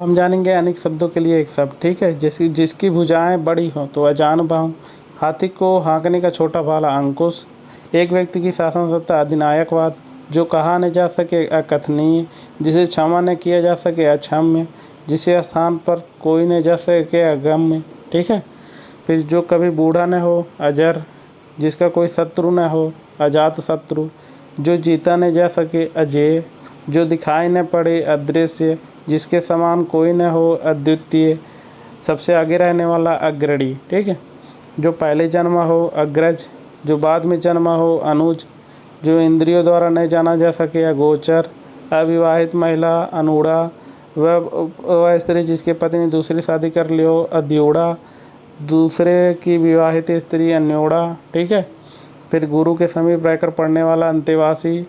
हम जानेंगे अनेक शब्दों के लिए एक शब्द, ठीक है। जैसे जिसकी भुजाएं बड़ी हों तो अजान बाहु, हाथी को हाँकने का छोटा भाला अंकुश, एक व्यक्ति की शासन सत्ता अधिनायकवाद, जो कहा न जा सके अकथनीय, जिसे क्षमा न किया जा सके अक्षम्य, जिसे स्थान पर कोई न जा सके अगम्य, ठीक है। फिर जो कभी बूढ़ा न हो अजर, जिसका कोई शत्रु न हो अजात शत्रु, जो जीता न जा सके अजेय, जो दिखाई न पड़े अदृश्य, जिसके समान कोई न हो अद्वितीय, सबसे आगे रहने वाला अग्रणी, ठीक है। जो पहले जन्मा हो अग्रज, जो बाद में जन्मा हो अनुज, जो इंद्रियों द्वारा नहीं जाना जा सके अगोचर, अविवाहित महिला अनूढ़ा, वह स्त्री जिसके पति ने दूसरी शादी कर ली हो अद्योड़ा, दूसरे की विवाहित स्त्री अन्योड़ा, ठीक है। फिर गुरु के समीप रहकर पढ़ने वाला अंतेवासी,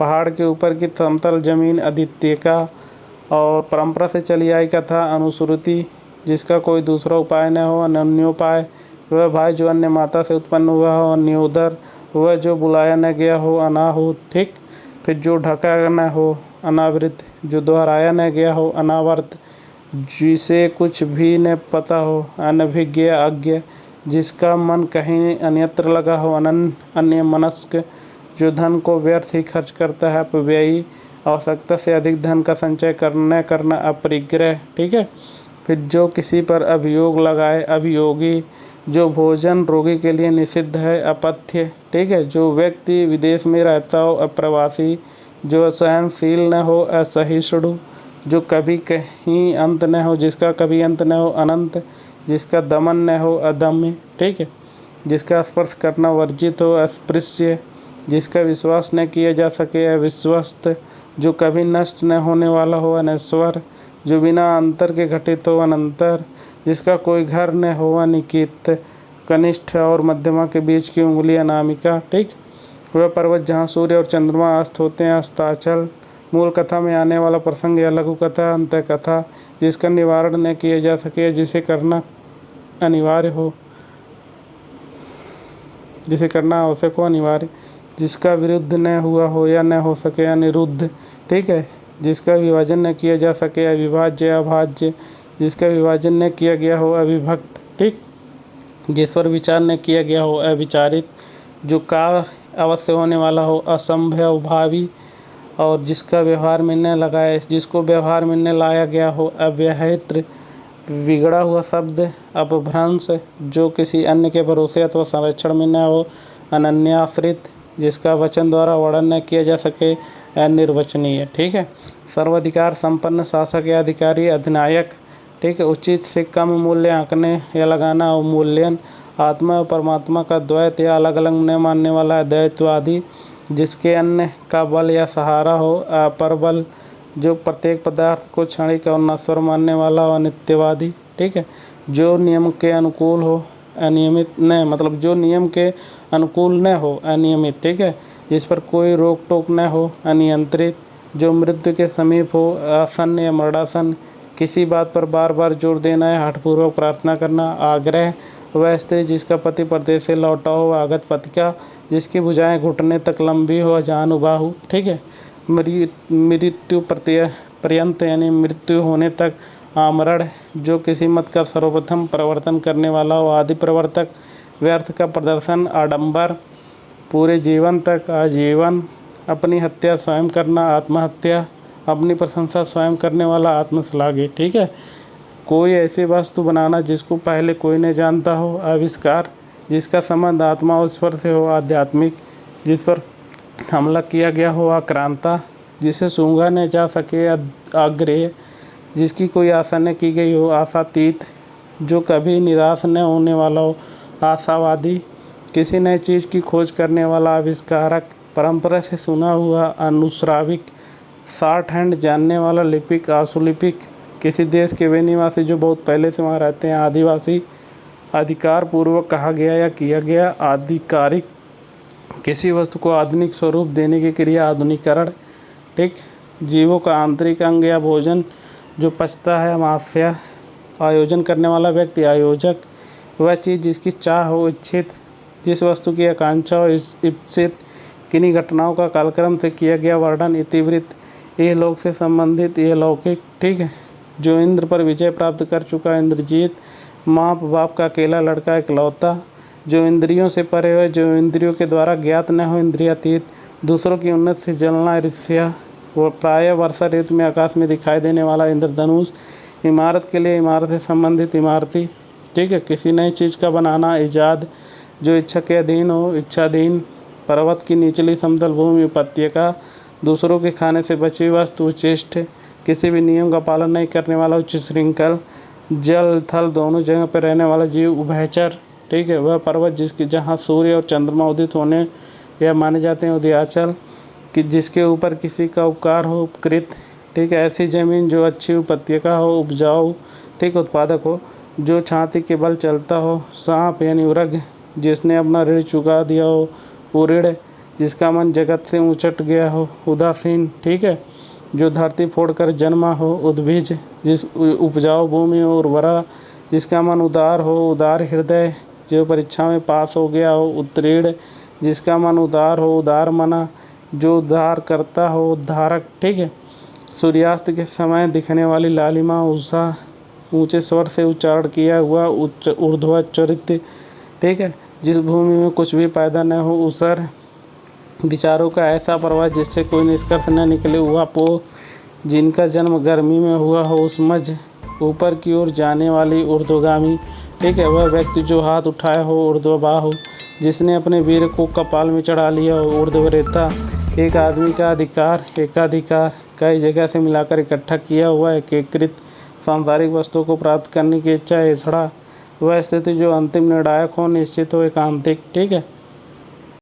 पहाड़ के ऊपर की समतल जमीन अदित्यका, और परंपरा से चली आई कथा अनुश्रुति, जिसका कोई दूसरा उपाय न हो अनन्योपाय, वह भाई जो अन्य माता से उत्पन्न हुआ हो अन्योदर, वह जो बुलाया न गया हो अनाहूत, ठीक। फिर जो ढका न हो अनावृत, जो दोहराया न गया हो अनावर्त, जिसे कुछ भी न पता हो अनभिज्ञ अज्ञ, जिसका मन कहीं अन्यत्र लगा हो अन्य मनस्क, जो धन को व्यर्थ ही खर्च करता है अपव्ययी, आवश्यकता से अधिक धन का संचय करना अपरिग्रह, ठीक है। फिर जो किसी पर अभियोग लगाए अभियोगी, जो भोजन रोगी के लिए निषिद्ध है अपथ्य, ठीक है। जो व्यक्ति विदेश में रहता हो अप्रवासी, जो सहनशील न हो असहिष्णु, जो कभी कहीं अंत न हो जिसका कभी अंत न हो अनंत, जिसका दमन न हो अदम्य, ठीक है। जिसका स्पर्श करना वर्जित हो अस्पृश्य, जिसका विश्वास न किया जा सके अविश्वस्त, जो कभी नष्ट न होने वाला हो अनश्वर, जो बिना अंतर के घटित हो अनंतर, जिसका कोई घर न हो अनिकित, कनिष्ठ और मध्यमा के बीच की उंगली अनामिका, ठीक। वह पर्वत जहाँ सूर्य और चंद्रमा अस्त होते हैं अस्ताचल, मूल कथा में आने वाला प्रसंग या लघु कथा अंत कथा, जिसका निवारण न किया जा सके जिसे करना अनिवार्य हो, जिसे करना आवश्यक हो अनिवार्य, जिसका विरुद्ध न हुआ हो या न हो सके अनिरुद्ध, ठीक है। जिसका विभाजन न किया जा सके अविभाज्य अभाज्य, जिसका विभाजन न किया गया हो अविभक्त, ठीक। जिस पर विचार न किया गया हो अविचारित, जो कार्य अवश्य होने वाला हो असंभव भावी, और जिसका व्यवहार में न लगाए जिसको व्यवहार में न लाया गया हो अव्यहित्र, बिगड़ा हुआ शब्द अपभ्रंश, जो किसी अन्य के भरोसे अथवा संरक्षण में न हो अनन्याश्रित, जिसका वचन द्वारा वर्णन न किया जा सके अनिर्वचनीय, ठीक है। सर्वाधिकार संपन्न शासक या अधिकारी अधिनायक, ठीक है। उचित से कम मूल्य आंकने या लगाना अवमूल्यन, आत्मा और परमात्मा का द्वैत या अलग अलग न मानने वाला अद्वैतवादी, जिसके अन्य का बल या सहारा हो अपरबल, जो प्रत्येक पदार्थ को क्षणिक और नश्वर मानने वाला और अनित्यवादी, ठीक है। जो नियम के अनुकूल हो अनियमित न, मतलब जो नियम के अनुकूल न हो अनियमित, ठीक है। जिस पर कोई रोक टोक न हो अनियंत्रित, जो मृत्यु के समीप हो आसन्न या मरणासन, किसी बात पर बार बार जोर देना है हठपूर्वक प्रार्थना करना आग्रह, वह स्त्री जिसका पति परदेश से लौटा हो आगत पतिका, जिसकी भुजाएं घुटने तक लंबी हो जानुबाहु, ठीक है। मृत्यु पर्यंत यानी मृत्यु होने तक आमरण, जो किसी मत का सर्वप्रथम प्रवर्तन करने वाला हो आदि प्रवर्तक, व्यर्थ का प्रदर्शन आडंबर, पूरे जीवन तक आजीवन, अपनी हत्या स्वयं करना आत्महत्या, अपनी प्रशंसा स्वयं करने वाला आत्मश्लाघी, ठीक है। कोई ऐसी वस्तु बनाना जिसको पहले कोई नहीं जानता हो आविष्कार, जिसका संबंध आत्मा और ईश्वर से हो आध्यात्मिक, जिस पर हमला किया गया हो आक्रांता, जिसे सूंघा न जा सके आग्रह, जिसकी कोई आशा न की गई हो आशातीत, जो कभी निराश न होने वाला हो आशावादी, किसी नई चीज़ की खोज करने वाला आविष्कारक, परंपरा से सुना हुआ अनुश्राविक, शॉर्ट हैंड जानने वाला लिपिक आशुलिपिक, किसी देश के वे निवासी जो बहुत पहले से वहाँ रहते हैं आदिवासी, अधिकार पूर्वक कहा गया या किया गया आधिकारिक, किसी वस्तु को आधुनिक स्वरूप देने की क्रिया आधुनिकरण, ठीक। जीवों का आंतरिक अंग या भोजन जो पचता है मास्या, आयोजन करने वाला व्यक्ति आयोजक, वह चीज़ जिसकी चाह हो इच्छित, जिस वस्तु की आकांक्षा हो इप्सित, किन्हीं घटनाओं का कालक्रम से किया गया वर्णन इतिवृत्त, यह लोक से संबंधित यह लौकिक, ठीक है। जो इंद्र पर विजय प्राप्त कर चुका इंद्रजीत, माँ बाप का अकेला लड़का इकलौता, जो इंद्रियों से परे हो, जो इंद्रियों के द्वारा ज्ञात न हो, इंद्रियातीत, दूसरों की उन्नति से जलना ईर्ष्या, वो प्रायः वर्षा ऋतु में आकाश में दिखाई देने वाला इंद्रधनुष, इमारत के लिए इमारत से संबंधित इमारती, ठीक है, किसी नई चीज़ का बनाना ईजाद, जो इच्छा के अधीन हो इच्छाधीन, पर्वत की निचली समतल भूमि उपत्यका, दूसरों के खाने से बची वस्तु उच्छिष्ट, किसी भी नियम का पालन नहीं करने वाला उच्च श्रृंखल, जल थल दोनों जगह पर रहने वाला जीव उभयचर, ठीक है, वह पर्वत जिसकी जहाँ सूर्य और चंद्रमा उदित होने या माने जाते हैं उदयाचल, कि जिसके ऊपर किसी का उपकार हो उपकृत, ठीक है, ऐसी ज़मीन जो अच्छी उपत्यका हो उपजाऊ, ठीक, उत्पादक हो, जो छाती के बल चलता हो, सांप यानी उरग, जिसने अपना ऋण चुका दिया हो, उऋण, जिसका मन जगत से उचट गया हो, उदासीन, ठीक है, जो धरती फोड़कर जन्मा हो, उद्भिज, जिस उपजाऊ भूमि हो, उर्वरा, जिसका मन उदार हो, उदार हृदय, जो परीक्षा में पास हो गया हो, उत्तीर्ण, जिसका मन उदार हो, उदार मना, जो उद्धार करता हो, उद्धारक, ठीक है, सूर्यास्त के समय दिखने वाली लालिमा, उषा, ऊंचे स्वर से उच्चारण किया हुआ उच्च ऊर्ध्वचरित, ठीक है, जिस भूमि में कुछ भी पैदा न हो, उसर, विचारों का ऐसा प्रवाह जिससे कोई निष्कर्ष न निकले, हुआ पो, जिनका जन्म गर्मी में हुआ हो, उसमझ, ऊपर की ओर जाने वाली ऊर्ध्वगामी, ठीक है, वह व्यक्ति जो हाथ उठाए हो, ऊर्ध्वबाहु, जिसने अपने वीर को कपाल में चढ़ा लिया हो, ऊर्ध्वरेता, एक आदमी का अधिकार, एकाधिकार, कई जगह से मिलाकर इकट्ठा किया हुआ एकीकृत, सांसारिक वस्तुओं को प्राप्त करने की इच्छा, एछड़ा, वह स्थिति जो अंतिम निर्णायक हो, निश्चित हो, एकांतिक, ठीक है।